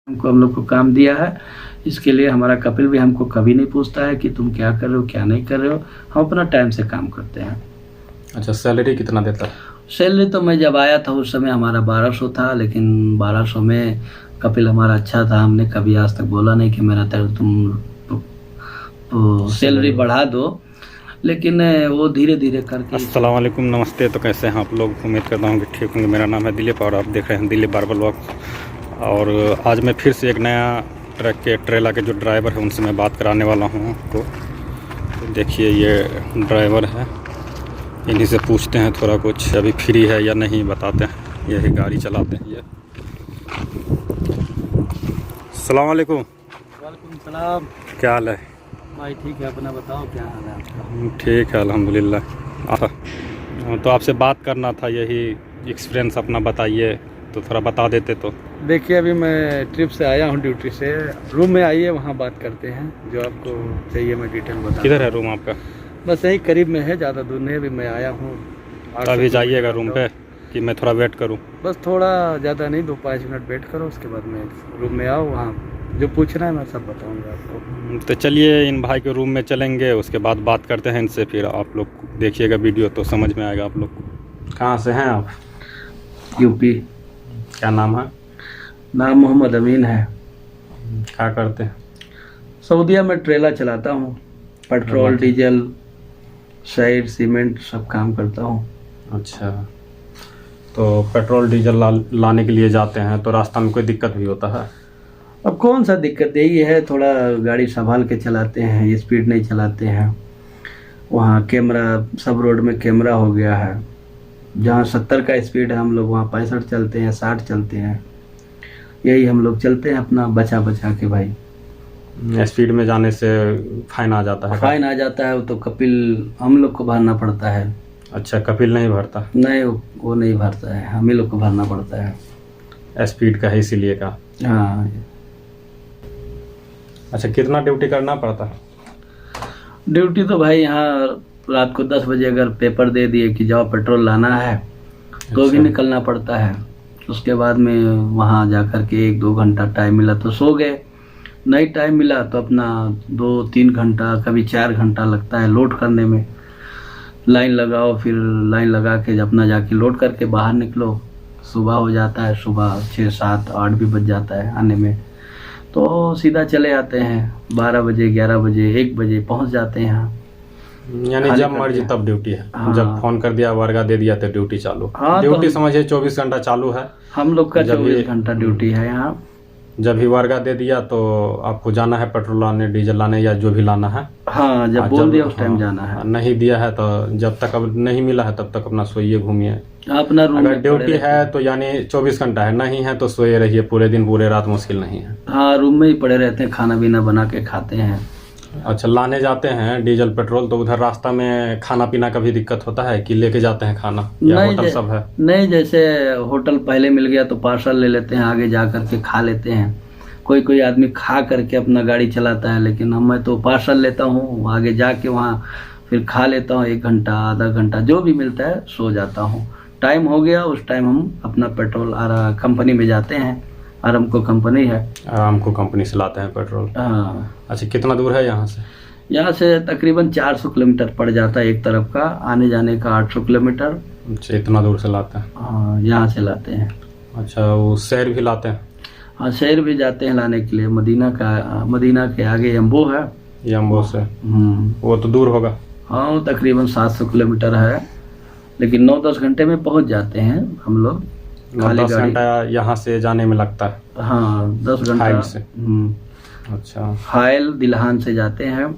हमको हम लोग को काम दिया है। इसके लिए हमारा कपिल भी हमको कभी नहीं पूछता है कि तुम क्या कर रहे हो क्या नहीं कर रहे हो। हम अपना टाइम से काम करते हैं। अच्छा, सैलरी कितना देता है? सैलरी तो मैं जब आया था उस समय हमारा 1200 था, लेकिन 1200 में कपिल हमारा अच्छा था। हमने कभी आज तक बोला नहीं कि मेरा तुम तो सैलरी बढ़ा दो, लेकिन वो धीरे धीरे करके। अस्सलाम वालेकुम, नमस्ते। तो कैसे हैं आप लोग? उम्मीद करता हूँ कि ठीक होंगे। मेरा नाम है दिलीप और आप देख रहे हैं दिलीप बार्बर व्लॉग। और आज मैं फिर से एक नया ट्रक के ट्रेला के जो ड्राइवर है उनसे मैं बात कराने वाला हूँ आपको। तो देखिए ये ड्राइवर है, इन्हीं से पूछते हैं थोड़ा कुछ, अभी फ्री है या नहीं बताते हैं। यही गाड़ी चलाते हैं ये। अस्सलाम वालेकुम। वालेकुम सलाम। क्या हाल है भाई? ठीक है, अपना बताओ क्या हाल है आपका? ठीक है अल्हम्दुलिल्लाह। तो आपसे बात करना था, यही एक्सपीरियंस अपना बताइए तो थोड़ा बता देते तो। देखिए अभी मैं ट्रिप से आया हूँ, ड्यूटी से। रूम में आइए, वहाँ बात करते हैं। जो आपको चाहिए मैं डिटेल बता। किधर है रूम आपका? बस यही करीब में है, ज़्यादा दूर नहीं। अभी मैं आया हूँ। तो अभी जाइएगा रूम पे कि मैं थोड़ा वेट करूँ? बस थोड़ा ज़्यादा नहीं, 2-5 मिनट वेट करो, उसके बाद मैं रूम में आओ। वहाँ जो पूछना है मैं सब बताऊँगा आपको। तो चलिए इन भाई के रूम में चलेंगे, उसके बाद बात करते हैं इनसे। फिर आप लोग देखिएगा वीडियो तो समझ में आएगा आप लोग को। कहाँ से हैं आप? यूपी। क्या नाम है? नाम मोहम्मद अमीन है। क्या करते हैं? सऊदीया में ट्रेला चलाता हूँ। पेट्रोल डीजल शाइड सीमेंट सब काम करता हूँ। अच्छा, तो पेट्रोल डीजल लाने के लिए जाते हैं तो रास्ता में कोई दिक्कत भी होता है? अब कौन सा दिक्कत, यही है थोड़ा गाड़ी संभाल के चलाते हैं, स्पीड नहीं चलाते हैं। वहाँ कैमरा, सब रोड में कैमरा हो गया है। जहाँ 70 का स्पीड है हम लोग वहाँ 65 चलते हैं, 60 चलते हैं। यही हम लोग चलते हैं अपना बचा बचा के। भाई स्पीड में जाने से फाइन आ जाता है? फाइन आ जाता है, वो तो कपिल हम लोग को भरना पड़ता है। अच्छा, कपिल नहीं भरता? नहीं, वो नहीं भरता है, हम ही लोग को भरना पड़ता है। स्पीड का है इसीलिए का? हाँ। अच्छा, कितना ड्यूटी करना पड़ता है? ड्यूटी तो भाई यहाँ रात को 10 बजे अगर पेपर दे दिए कि जाओ पेट्रोल लाना है तो भी निकलना पड़ता है। उसके बाद में वहाँ जा कर के 1-2 घंटा टाइम मिला तो सो गए, नहीं टाइम मिला तो अपना 2-3 घंटा कभी 4 घंटा लगता है लोड करने में। लाइन लगाओ, फिर लाइन लगा के अपना जाके लोड करके बाहर निकलो। सुबह हो जाता है, सुबह 6, 7, 8 भी बज जाता है आने में। तो सीधा चले आते हैं 12 बजे, 11 बजे, 1 बजे पहुंच जाते हैं यहाँ। यानी जब मर्जी तब ड्यूटी है? हाँ। जब फोन कर दिया, वर्गा दे दिया तो ड्यूटी चालू? हाँ, ड्यूटी तो समझिए 24 घंटा चालू है हम लोग का 24 घंटा ड्यूटी है यहाँ। जब भी वर्गा दे दिया तो आपको जाना है पेट्रोल लाने, डीजल लाने या जो भी लाना है। हाँ, जब बोल दिया उस टाइम जाना है। नहीं दिया है तो जब तक अब नहीं मिला है तब तक अपना सोइए घूमिए। अपना रूम अगर ड्यूटी है तो यानी 24 घंटा है, नहीं है तो सोए रहिए पूरे दिन पूरे रात, मुश्किल नहीं है। हाँ, रूम में ही पड़े रहते हैं, खाना पीना बना के खाते हैं। अच्छा, लाने जाते हैं डीजल पेट्रोल तो उधर रास्ता में खाना पीना का भी दिक्कत होता है कि लेके जाते हैं खाना, या होटल सब है? नहीं, जैसे होटल पहले मिल गया तो पार्सल ले लेते हैं, आगे जा करके खा लेते हैं। कोई कोई आदमी खा करके अपना गाड़ी चलाता है, लेकिन मैं तो पार्सल लेता हूँ, आगे जाके वहाँ फिर खा लेता हूँ। 1 घंटा, आधा घंटा जो भी मिलता है सो जाता हूँ। टाइम हो गया उस टाइम हम अपना पेट्रोल कंपनी में जाते हैं। आरामको कंपनी है, आरामको कंपनी से लाते हैं पेट्रोल। हाँ। अच्छा, कितना दूर है यहाँ से? यहाँ से तकरीबन 400 किलोमीटर पड़ जाता है एक तरफ का, आने जाने का 800 किलोमीटर। अच्छा, इतना दूर से लाते हैं? हाँ, यहाँ से लाते हैं। अच्छा, वो शहर भी लाते हैं? हाँ, शहर भी जाते हैं लाने के लिए। मदीना के आगे यम्बो है। यम्बो से? वो तो दूर होगा। हाँ, वो तकरीबन 700 किलोमीटर है, लेकिन 9-10 घंटे में पहुंच जाते हैं हम लोग। 10 घंटा यहाँ से जाने में लगता है? हाँ, 10 घंटा से। अच्छा, हाइल दिल्हान से जाते हैं,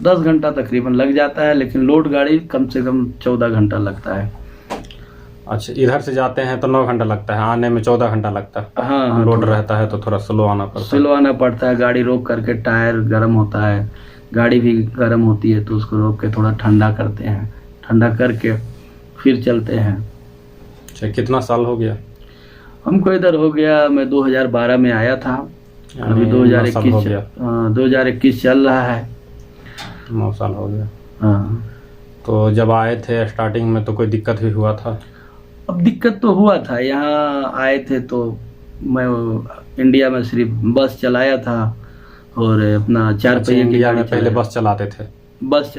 10 घंटा तकरीबन लग जाता है, लेकिन लोड गाड़ी कम से कम 14 घंटा लगता है। अच्छा, इधर से जाते हैं तो 9 घंटा लगता है, आने में 14 घंटा लगता है। हाँ, लोड रहता है तो थोड़ा स्लो आना पड़ता है। स्लो आना पड़ता है, गाड़ी रोक करके, टायर गर्म होता है, गाड़ी भी गर्म होती है तो उसको रोक के थोड़ा ठंडा करते हैं, ठंडा करके फिर चलते हैं। अच्छा, कितना साल हो गया? हमको इधर हो गया, मैं 2012 में आया था, अभी 2021 चल रहा है। 9 साल हो गया। हाँ। तो जब आए थे स्टार्टिंग में तो कोई दिक्कत भी हुआ था? अब दिक्कत तो हुआ था, यहाँ आए थे तो मैं इंडिया में सिर्फ बस चलाया था और अपना 4 अच्छा, पहिए की इंडिया गाड़ी में पहले चलाया। बस चलाते थे, बस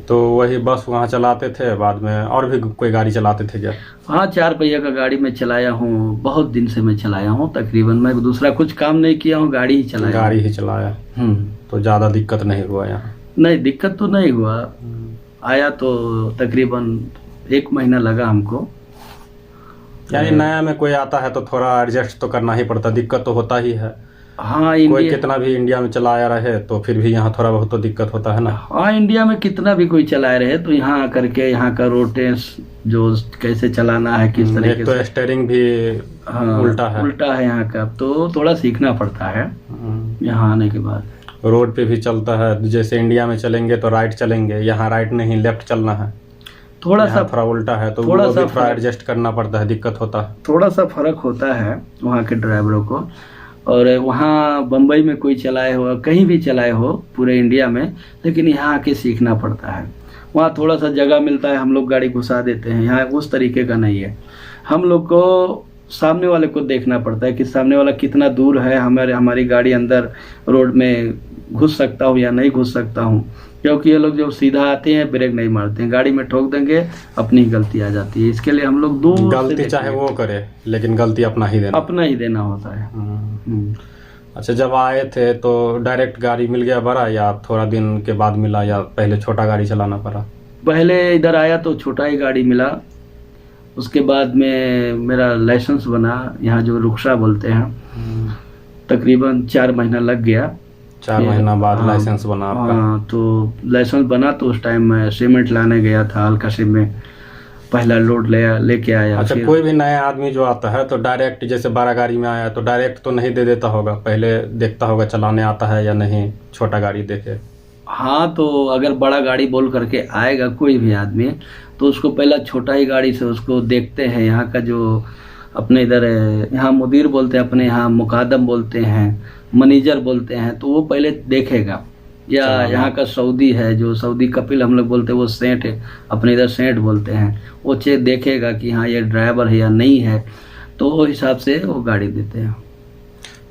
तो वही बस वहाँ चलाते थे, बाद में और भी कोई गाड़ी चलाते थे क्या? हाँ, 4 पहिया का गाड़ी में चलाया हूँ, बहुत दिन से मैं चलाया हूँ। तकरीबन मैं दूसरा कुछ काम नहीं किया हूँ, गाड़ी ही चलाया हूँ। गाड़ी ही चलाया, तो ज़्यादा दिक्कत नहीं हुआ यहाँ? नहीं, दिक्कत तो नहीं हुआ। आया तो तकरीबन 1 महीना लगा हमको। यानी नया में कोई आता है तो थोड़ा एडजस्ट तो करना ही पड़ता, दिक्कत तो होता ही है। हाँ, कोई कितना भी इंडिया में चलाया रहे तो फिर भी यहाँ थोड़ा बहुत तो दिक्कत होता है ना। हाँ, इंडिया में कितना भी कोई चलाए रहे तो यहाँ आकर के यहाँ का रोड टेस्ट जो कैसे चलाना है, किस तरीके एक तो से, स्टीयरिंग भी हाँ, उल्टा है यहाँ का, तो थोड़ा सीखना पड़ता है यहाँ आने के बाद। रोड पे भी चलता है, जैसे इंडिया में चलेंगे तो राइट चलेंगे, यहाँ राइट नहीं लेफ्ट चलना है, थोड़ा सा उल्टा है, तो थोड़ा वो सा भी थोड़ा एडजस्ट करना पड़ता है, दिक्कत होता है। थोड़ा सा फर्क होता है वहाँ के ड्राइवरों को। और वहाँ बम्बई में कोई चलाए हो, कहीं भी चलाए हो पूरे इंडिया में, लेकिन यहाँ आके सीखना पड़ता है। वहाँ थोड़ा सा जगह मिलता है, हम लोग गाड़ी घुसा देते हैं। यहाँ उस तरीके का नहीं है, हम लोग को सामने वाले को देखना पड़ता है कि सामने वाला कितना दूर है, हमारी गाड़ी अंदर रोड में घुस सकता हूँ या नहीं घुस सकता हूँ। क्योंकि ये लोग जब सीधा आते हैं ब्रेक नहीं मारते हैं, गाड़ी में ठोक देंगे, अपनी ही गलती आ जाती है। इसके लिए हम लोग दूर गलती चाहे वो करे, लेकिन गलती अपना ही देना होता है। अच्छा, जब आए थे तो डायरेक्ट गाड़ी मिल गया बड़ा, या थोड़ा दिन के बाद मिला, या पहले छोटा गाड़ी चलाना पड़ा? पहले इधर आया तो छोटा ही गाड़ी मिला, उसके बाद में मेरा लाइसेंस बना, यहाँ जो रुक्शा बोलते हैं। तकरीबन 4 महीना लग गया। 4 महीना बाद लाइसेंस बना आपका? हाँ, तो लाइसेंस बना तो उस टाइम मैं सीमेंट लाने गया था, हल्काशी में पहला लोड लेके आया। अच्छा, कोई भी नया आदमी जो आता है तो डायरेक्ट, जैसे बड़ा गाड़ी में आया तो डायरेक्ट तो नहीं दे देता होगा, पहले देखता होगा चलाने आता है या नहीं, छोटा गाड़ी देखे? हाँ, तो अगर बड़ा गाड़ी बोल करके आएगा कोई भी आदमी तो उसको पहला छोटा ही गाड़ी से उसको देखते हैं। यहाँ का जो अपने इधर यहाँ मुदीर बोलते हैं, अपने यहाँ मुकादम बोलते हैं, मैनेजर बोलते हैं, तो वो पहले देखेगा। या यहाँ का सऊदी है, जो सऊदी कपिल हम लोग बोलते हैं, वो सेठ है, अपने इधर सेठ बोलते हैं, वो चेक देखेगा कि हाँ ये ड्राइवर है या नहीं है, तो वो हिसाब से वो गाड़ी देते हैं।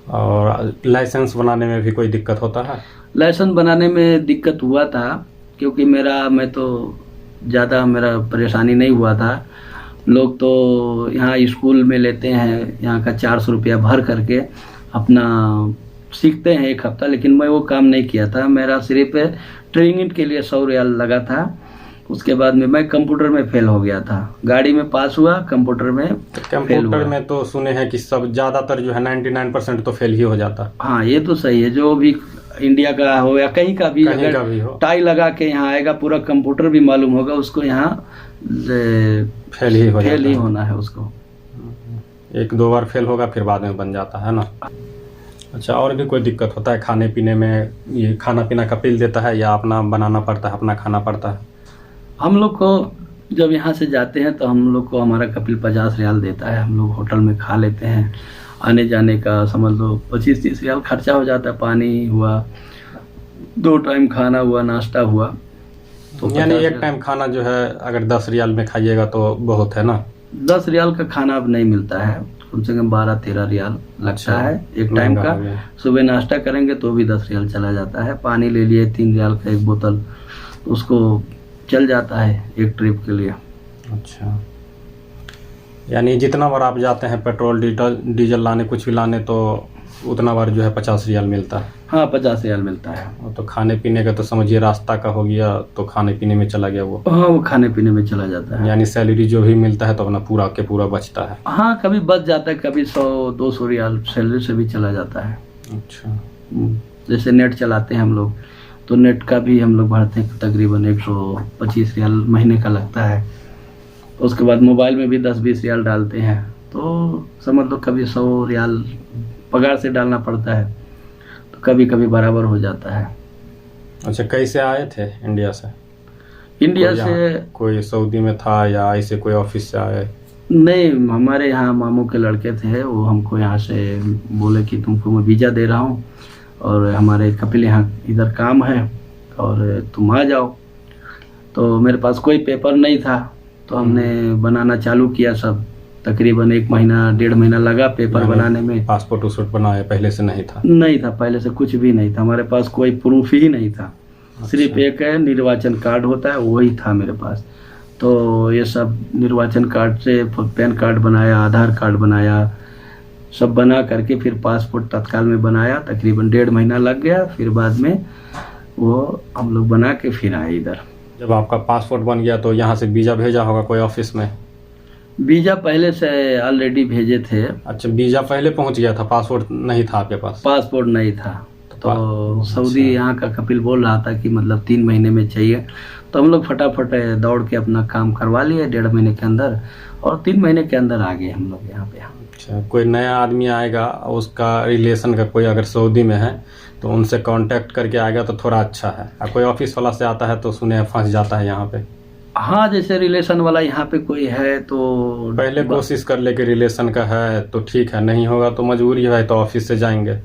और लाइसेंस बनाने में भी कोई दिक्कत होता है? लाइसेंस बनाने में दिक्कत हुआ था, क्योंकि मैं तो ज़्यादा मेरा परेशानी नहीं हुआ था। लोग तो यहाँ स्कूल में लेते हैं, यहाँ का 400 रुपया भर करके अपना सीखते हैं 1 हफ्ता, लेकिन मैं वो काम नहीं किया था। मेरा सिर्फ ट्रेनिंग के लिए 100 रियाल लगा था। उसके बाद में मैं कंप्यूटर में फेल हो गया था, गाड़ी में पास हुआ, कंप्यूटर में फेल हुआ। में तो सुने हैं कि सब ज़्यादातर जो है 99% तो फेल ही हो जाता। हाँ, ये तो सही है। जो भी इंडिया का हो या कहीं का भी हो, टाई लगा के यहाँ आएगा, पूरा कंप्यूटर भी मालूम होगा उसको, यहाँ फेल ही होना है उसको। 1-2 बार फेल होगा, फिर बाद में बन जाता है ना। अच्छा, और भी कोई दिक्कत होता है खाने पीने में? ये खाना पीना कपिल देता है या अपना बनाना पड़ता है, अपना खाना पड़ता है? हम लोग को जब यहाँ से जाते हैं तो हम लोग को हमारा कपिल 50 रियाल देता है। हम लोग होटल में खा लेते हैं, आने जाने का समझ लो 25-30 रियाल खर्चा हो जाता है। पानी हुआ, 2 टाइम खाना हुआ, नाश्ता हुआ, तो यानी 1 टाइम खाना जो है अगर 10 रियाल में खाइएगा तो बहुत है ना। 10 रियाल का खाना अब नहीं मिलता है, कम से कम 12-13 रियाल लगता है 1 टाइम का। सुबह नाश्ता करेंगे तो भी 10 रियाल चला जाता है। पानी ले लिए 3 रियाल का 1 बोतल, उसको चल जाता है 1 ट्रिप के लिए। अच्छा, यानी जितना बार आप जाते हैं पेट्रोल डीजल लाने, कुछ भी लाने, तो उतना बार जो है 50 रियाल मिलता है? हाँ, 50 रियाल मिलता है। तो खाने पीने का तो समझिए रास्ता का हो गया, तो खाने पीने में चला गया वो? हाँ, वो खाने पीने में चला जाता है। यानी सैलरी जो भी मिलता है तो अपना पूरा के पूरा बचता है? हाँ, कभी बच जाता है, कभी 100-200 रियाल सैलरी से भी चला जाता है। अच्छा, जैसे नेट चलाते हैं हम लोग, तो नेट का भी हम लोग भरते हैं, तकरीबन 125 रियाल महीने का लगता है। उसके बाद मोबाइल में भी 10-20 रियाल डालते हैं, तो समझ लो कभी 100 रियाल पगार से डालना पड़ता है, तो कभी कभी बराबर हो जाता है। अच्छा, कैसे आए थे इंडिया से? इंडिया से कोई सऊदी में था या ऐसे कोई ऑफिस से आए? नहीं, हमारे यहाँ मामू के लड़के थे, वो हमको यहाँ से बोले कि तुमको मैं वीज़ा दे रहा हूँ और हमारे कपिल यहाँ इधर काम है और तुम आ जाओ। तो मेरे पास कोई पेपर नहीं था, तो हमने बनाना चालू किया सब। तकरीबन 1 महीना 1.5 महीना लगा पेपर बनाने में। पासपोर्ट उसपोर्ट बनाया पहले से नहीं था? नहीं था, पहले से कुछ भी नहीं था, हमारे पास कोई प्रूफ ही नहीं था। सिर्फ एक है निर्वाचन कार्ड होता है, वही था मेरे पास। तो ये सब निर्वाचन कार्ड से पैन कार्ड बनाया, आधार कार्ड बनाया, सब बना करके फिर पासपोर्ट तत्काल में बनाया। तकरीबन 1.5 महीना लग गया। फिर बाद में वो हम लोग बना के फिर आए इधर। जब आपका पासपोर्ट बन गया तो यहाँ से वीज़ा भेजा होगा कोई ऑफिस में? वीज़ा पहले से ऑलरेडी भेजे थे। अच्छा, वीज़ा पहले पहुँच गया था, पासपोर्ट नहीं था आपके पास? पासपोर्ट नहीं था। तो सऊदी यहाँ का कपिल बोल रहा था कि मतलब 3 महीने में चाहिए, तो हम लोग फटाफट दौड़ के अपना काम करवा लिए 1.5 महीने के अंदर, और 3 महीने के अंदर आ गए हम लोग यहाँ पे। अच्छा, कोई नया आदमी आएगा, उसका रिलेशन का कोई अगर सऊदी में है तो उनसे कांटेक्ट करके आएगा तो थोड़ा अच्छा है। और कोई ऑफिस वाला से आता है तो सुने फंस जाता है यहाँ पे। हाँ, जैसे रिलेशन वाला यहाँ पे कोई है तो पहले कोशिश कर ले कि रिलेशन का है तो ठीक है, नहीं होगा तो मजबूरी है तो ऑफिस से जाएंगे।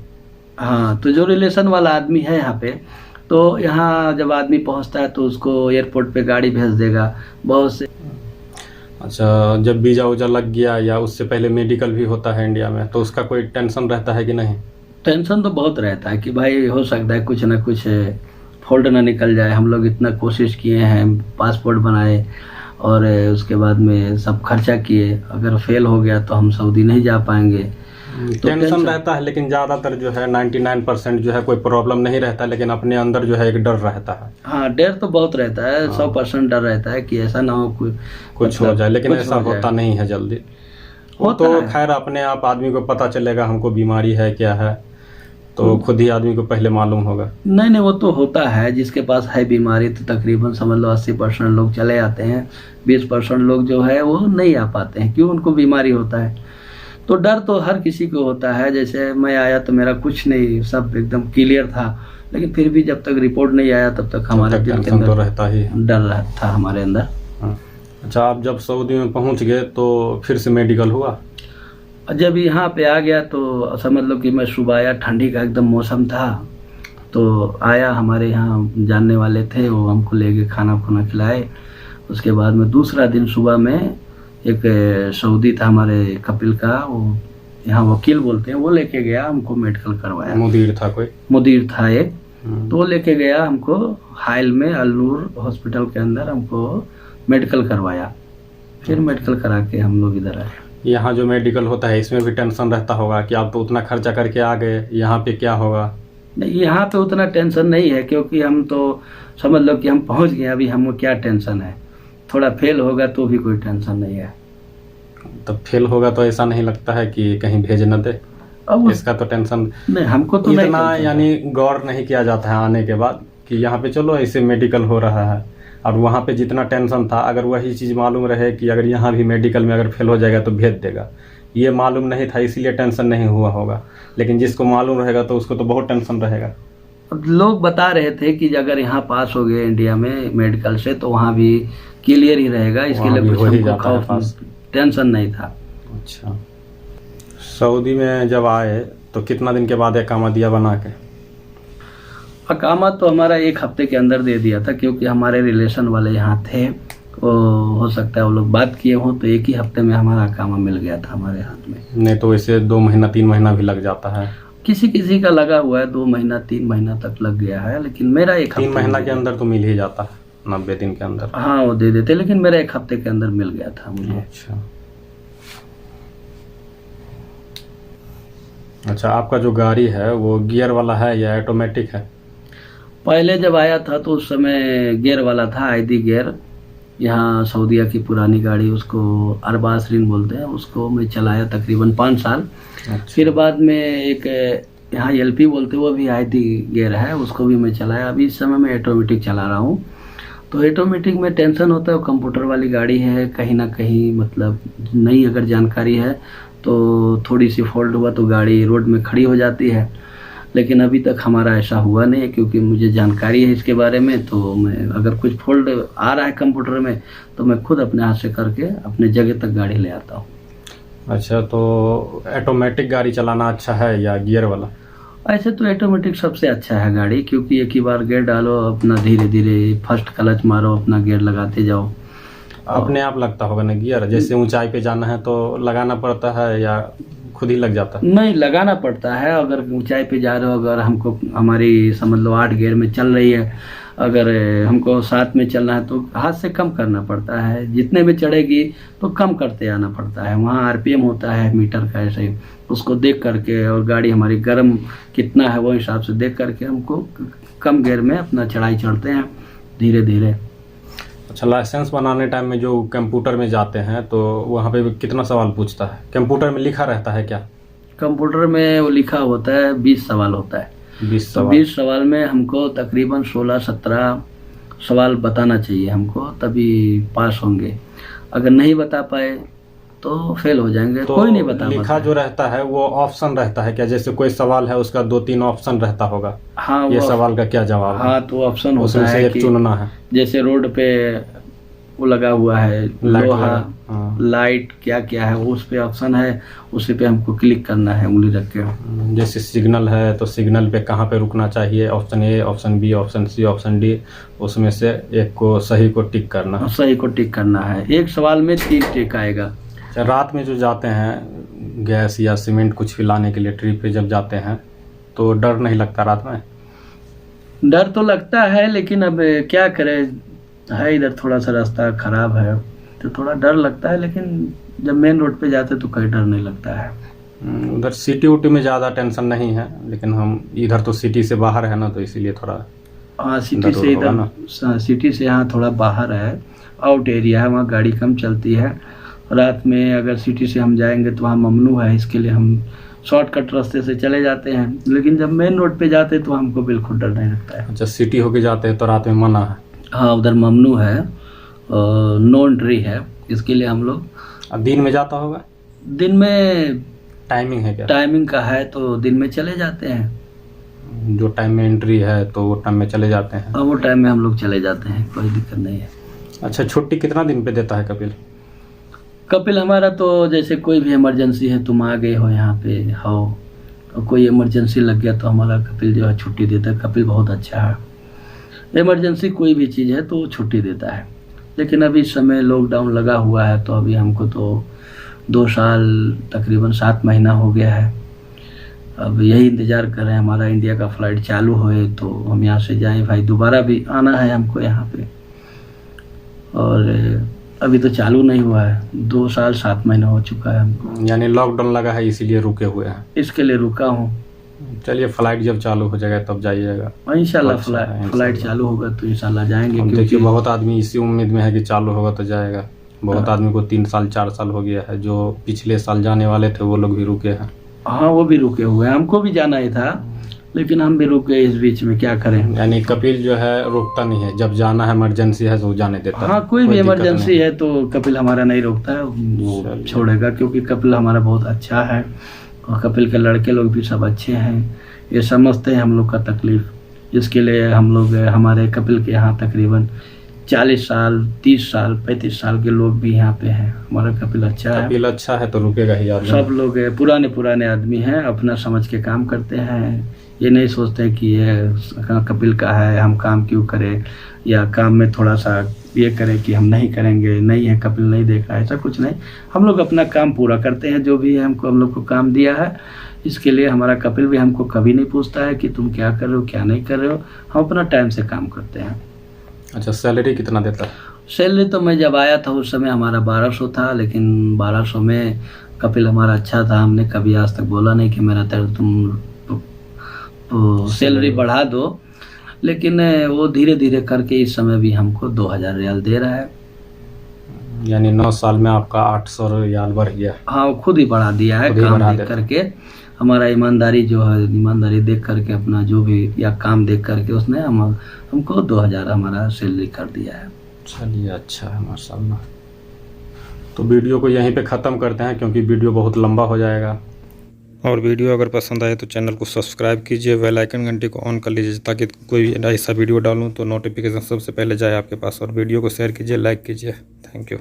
हाँ, तो जो रिलेशन वाला आदमी है यहाँ पे, तो यहाँ जब आदमी पहुँचता है तो उसको एयरपोर्ट पे गाड़ी भेज देगा बहुत से। अच्छा, जब वीज़ा वूजा लग गया या उससे पहले मेडिकल भी होता है इंडिया में, तो उसका कोई टेंशन रहता है कि नहीं? टेंशन तो बहुत रहता है कि भाई हो सकता है कुछ ना कुछ फॉल्ट ना निकल जाए। हम लोग इतना कोशिश किए हैं, पासपोर्ट बनाए और उसके बाद में सब खर्चा किए, अगर फेल हो गया तो हम सऊदी नहीं जा पाएंगे। तो टेंशन रहता है, लेकिन ज़्यादातर जो है 99% जो है कोई प्रॉब्लम नहीं रहता, लेकिन अपने अंदर जो है एक डर रहता है। हाँ, डर तो बहुत रहता है। 100% डर रहता है कि ऐसा ना हो कुछ हो जाए, लेकिन ऐसा होता नहीं है जल्दी। वो तो खैर अपने आप आदमी को पता चलेगा हमको बीमारी है क्या है, तो खुद ही आदमी को पहले मालूम होगा। नहीं, वो तो होता है, जिसके पास है बीमारी तो तकरीबन समझ लो 80% लोग चले आते हैं। 20% लोग जो है वो नहीं आ पाते हैं, क्यों? उनको बीमारी होता है। तो डर तो हर किसी को होता है। जैसे मैं आया तो मेरा कुछ नहीं, सब एकदम क्लियर था, लेकिन फिर भी जब तक रिपोर्ट नहीं आया तब तक हमारे दिल के अंदर तो रहता ही डर था हमारे अंदर। अच्छा, आप जब सऊदी में पहुंच गए तो फिर से मेडिकल हुआ? जब यहाँ पे आ गया तो समझ लो कि मैं सुबह आया, ठंडी का एकदम मौसम था, तो आया, हमारे यहाँ जानने वाले थे, वो हमको लेके खाना खुना खिलाए। उसके बाद में दूसरा दिन सुबह में एक सऊदी था हमारे कपिल का, वो यहाँ वकील बोलते हैं, वो लेके गया हमको मेडिकल करवाया। मुदीर था कोई? मुदीर था एक, तो वो लेके गया हमको हाइल में अल-नूर हॉस्पिटल के अंदर, हमको मेडिकल करवाया। फिर मेडिकल करा के हम लोग इधर आए। यहाँ जो मेडिकल होता है इसमें भी टेंशन रहता होगा कि आप तो उतना खर्चा करके आ गए, यहाँ पे क्या होगा? नहीं, यहाँ पे उतना टेंशन नहीं है, क्योंकि हम तो समझ लो कि हम पहुँच गए। अभी हमको क्या टेंशन है, थोड़ा फेल होगा तो भी कोई टेंशन नहीं है। तब फेल होगा तो ऐसा नहीं लगता है कि कहीं भेज न दे? अब इसका तो टेंशन नहीं, हमको तो इतना यानी गौर नहीं किया जाता है आने के बाद कि यहाँ पे चलो ऐसे मेडिकल हो रहा है। और वहाँ पे जितना टेंशन था, अगर वही चीज़ मालूम रहे कि अगर यहाँ भी मेडिकल में अगर फेल हो जाएगा तो भेज देगा, ये मालूम नहीं था इसलिए टेंशन नहीं हुआ होगा। लेकिन जिसको मालूम रहेगा तो उसको तो बहुत टेंशन रहेगा। लोग बता रहे थे कि अगर यहाँ पास हो गए इंडिया में मेडिकल से तो वहाँ भी क्लियर ही रहेगा, इसके लिए कुछ हमको खौफ टेंशन नहीं था। अच्छा, सऊदी में जब आए तो कितना दिन के बाद इकामा दिया बना के? अकामा तो हमारा 1 हफ्ते के अंदर दे दिया था, क्योंकि हमारे रिलेशन वाले यहाँ थे, वो हो सकता है वो लोग बात किए हों, तो 1 ही हफ्ते में हमारा अकामा मिल गया था हमारे हाथ में। नहीं तो वैसे 2 महीना 3 महीना भी लग जाता है। किसी किसी का लगा हुआ है 2 महीना 3 महीना तक लग गया है, लेकिन मेरा 1 3 महीना के अंदर तो मिल ही जाता है, 90 दिन के अंदर। हाँ, वो दे देते, लेकिन मेरा 1 हफ्ते के अंदर मिल गया था मुझे। अच्छा, आपका जो गाड़ी है वो गियर वाला है या ऑटोमेटिक है? पहले जब आया था तो उस समय गियर वाला था, आईडी गियर। यहाँ सऊदीया की पुरानी गाड़ी, उसको अरबासरीन बोलते हैं, उसको मैं चलाया तकरीबन 5 साल। अच्छा। फिर बाद में एक यहाँ एलपी बोलते हैं, वो भी आईडी गियर है, उसको भी मैं चलाया। अभी इस समय मैं ऑटोमेटिक चला रहा हूँ। तो ऑटोमेटिक में टेंशन होता है, कंप्यूटर वाली गाड़ी है, कहीं ना कहीं मतलब नई अगर जानकारी है तो थोड़ी सी फॉल्ट हुआ तो गाड़ी रोड में खड़ी हो जाती है। लेकिन अभी तक हमारा ऐसा हुआ नहीं है, क्योंकि मुझे जानकारी है इसके बारे में। तो मैं अगर कुछ फॉल्ट आ रहा है कंप्यूटर में तो मैं खुद अपने हाथ से करके अपने जगह तक गाड़ी ले आता हूँ। अच्छा, तो ऑटोमेटिक गाड़ी चलाना अच्छा है या गियर वाला? ऐसे तो ऑटोमेटिक सबसे अच्छा है गाड़ी, क्योंकि एक ही बार गियर डालो, अपना धीरे धीरे फर्स्ट क्लच मारो, अपना गियर लगाते जाओ, अपने आप लगता होगा ना गियर, जैसे ऊंचाई पे जाना है तो लगाना पड़ता है या खुद ही लग जाता है? नहीं, लगाना पड़ता है। अगर ऊंचाई पे जा रहे हो, अगर हमको हमारी समझ लो 8 गियर में चल रही है, अगर हमको 7 में चलना है तो हाथ से कम करना पड़ता है। जितने में चढ़ेगी तो कम करते आना पड़ता है। वहाँ आरपीएम होता है मीटर का, ऐसे उसको देख करके, और गाड़ी हमारी गर्म कितना है वो हिसाब से देख करके हमको कम गियर में अपना चढ़ाई चढ़ते हैं धीरे धीरे। अच्छा, लाइसेंस बनाने टाइम में जो कंप्यूटर में जाते हैं तो वहाँ पे कितना सवाल पूछता है? कंप्यूटर में लिखा रहता है क्या? कंप्यूटर में वो लिखा होता है 20 सवाल होता है। 20 तो सवाल। 20 सवाल में हमको तकरीबन 16-17 सवाल बताना चाहिए हमको, तभी पास होंगे। अगर नहीं बता पाए तो फेल हो जाएंगे। तो कोई नहीं बता लिखा पाता जो रहता है वो ऑप्शन रहता है क्या? जैसे कोई सवाल है उसका 2-3 ऑप्शन रहता होगा, हाँ, ये वो सवाल का क्या जवाब है? हाँ, तो ऑप्शन होता उसमें से है एक कि चुनना है। जैसे रोड पे वो लगा हुआ है लाइट लोहा, लगा, हाँ। लाइट क्या क्या है, उस पे ऑप्शन है, उसी पे हमको क्लिक करना है उंगली रख के। जैसे सिग्नल है तो सिग्नल पे कहाँ पे रुकना चाहिए, option A, option B, option C, option D, उसमें से एक को सही को टिक करना है। सही को टिक करना है। एक सवाल में 3 टिक आएगा। अच्छा, रात में जो जाते हैं गैस या सीमेंट कुछ भी लाने के लिए ट्रिप पे जब जाते हैं तो डर नहीं लगता रात में? डर तो लगता है, लेकिन अब क्या करें, है इधर थोड़ा सा रास्ता खराब है तो थोड़ा डर लगता है, लेकिन जब मेन रोड पे जाते तो कोई डर नहीं लगता है। उधर सिटी उटी में ज़्यादा टेंशन नहीं है, लेकिन हम इधर तो सिटी से बाहर है ना, तो इसीलिए थोड़ा हाँ, सिटी डर से होगा ना। इधर सिटी से यहाँ थोड़ा बाहर है, आउट एरिया है, वहाँ गाड़ी कम चलती है। रात में अगर सिटी से हम जाएंगे तो वहाँ ममनू है, इसके लिए हम शॉर्टकट रास्ते से चले जाते हैं। लेकिन जब मेन रोड पे जाते हैं तो हमको बिल्कुल डर नहीं लगता है। अच्छा, सिटी होके जाते हैं तो रात में मना है? हाँ, उधर ममनू है, नो एंट्री है, इसके लिए हम लोग। अब दिन में जाता होगा? दिन में टाइमिंग है क्या? टाइमिंग का है तो दिन में चले जाते हैं। जो टाइम में एंट्री है तो वो टाइम में चले जाते हैं। और वो टाइम में हम लोग चले जाते हैं, कोई दिक्कत नहीं है। अच्छा, छुट्टी कितना दिन पे देता है कपिल? कपिल हमारा तो जैसे कोई भी इमरजेंसी है, तुम आ गए हो यहाँ पे हो, और कोई इमरजेंसी लग गया तो हमारा कपिल जो है छुट्टी देता है। कपिल बहुत अच्छा है, इमरजेंसी कोई भी चीज़ है तो वो छुट्टी देता है। लेकिन अभी इस समय लॉकडाउन लगा हुआ है तो अभी हमको तो 2 साल तकरीबन 7 महीना हो गया है। अब यही इंतज़ार कर रहे हैं हमारा इंडिया का फ़्लाइट चालू होए तो हम यहाँ से जाएं। भाई दोबारा भी आना है हमको यहाँ पे, और अभी तो चालू नहीं हुआ है। 2 साल 7 महीना हो चुका है हमको। यानी लॉकडाउन लगा है इसीलिए रुके हुए हैं? इसके लिए रुका हूँ। चलिए, फ्लाइट जब चालू हो जाएगा तब जाइएगा। इंशाल्लाह अच्छा है, फ्लाइट इंशाल्लाह। चालू होगा तो इंशाल्लाह जाएंगे। हम क्योंकि देखिए बहुत आदमी इसी उम्मीद में है कि चालू होगा तो जाएगा। बहुत आदमी को 3 साल 4 साल हो गया है, जो पिछले साल जाने वाले थे वो लोग भी रुके हैं। हाँ, वो भी रुके हुए हैं। हमको भी जाना ही था, लेकिन हम भी रुक गए इस बीच में, क्या करें। यानी कपिल जो है रुकता नहीं है, जब जाना है इमरजेंसी है तो जाने देता है। हाँ, कोई भी दिक्कत इमरजेंसी नहीं। है तो कपिल हमारा नहीं रोकता है, वो चलिए। छोड़ेगा। क्योंकि कपिल हमारा बहुत अच्छा है, और कपिल के लड़के लोग भी सब अच्छे हैं। ये समझते हैं हम लोग का तकलीफ, जिसके लिए हम लोग हमारे कपिल के यहाँ तकरीबन 40 साल 30 साल 35 साल के लोग भी यहाँ पे हैं। हमारा कपिल अच्छा है। कपिल अच्छा है तो रुकेगा ही आदमी। सब लोग पुराने आदमी हैं, अपना समझ के काम करते हैं। ये नहीं सोचते कि ये कपिल का है हम काम क्यों करें, या काम में थोड़ा सा ये करें कि हम नहीं करेंगे, नहीं है कपिल नहीं देखा, ऐसा कुछ नहीं। हम लोग अपना काम पूरा करते हैं, जो भी है हमको हम लोग को काम दिया है। इसके लिए हमारा कपिल भी हमको कभी नहीं पूछता है कि तुम क्या कर रहे हो क्या नहीं कर रहे हो। हम अपना टाइम से काम करते हैं। अच्छा, सैलरी कितना देता है? सैलरी तो मैं जब आया था उस समय हमारा 1200 था, लेकिन 1200 में कपिल हमारा अच्छा था। हमने कभी आज तक बोला नहीं कि मेरा तुम तो सैलरी बढ़ा दो, लेकिन वो धीरे धीरे करके इस समय भी हमको 2000 रियाल दे रहा है। यानी 9 साल में आपका 800 रियाल बढ़ गया। हाँ, वो खुद ही बढ़ा दिया है, खुद ही काम बढ़ा देख देता। करके। हमारा ईमानदारी जो है, ईमानदारी देख करके अपना जो भी या काम देख करके उसने हमको 2000 हमारा सैलरी कर दिया है। चलिए, अच्छा है माशाल्लाह। तो वीडियो को यहीं पे ख़त्म करते हैं क्योंकि वीडियो बहुत लंबा हो जाएगा। और वीडियो अगर पसंद आए तो चैनल को सब्सक्राइब कीजिए, बेल आइकन घंटी को ऑन कर लीजिए ताकि कोई ऐसा वीडियो डालूं तो नोटिफिकेशन सबसे पहले जाए आपके पास। और वीडियो को शेयर कीजिए, लाइक कीजिए। Thank you.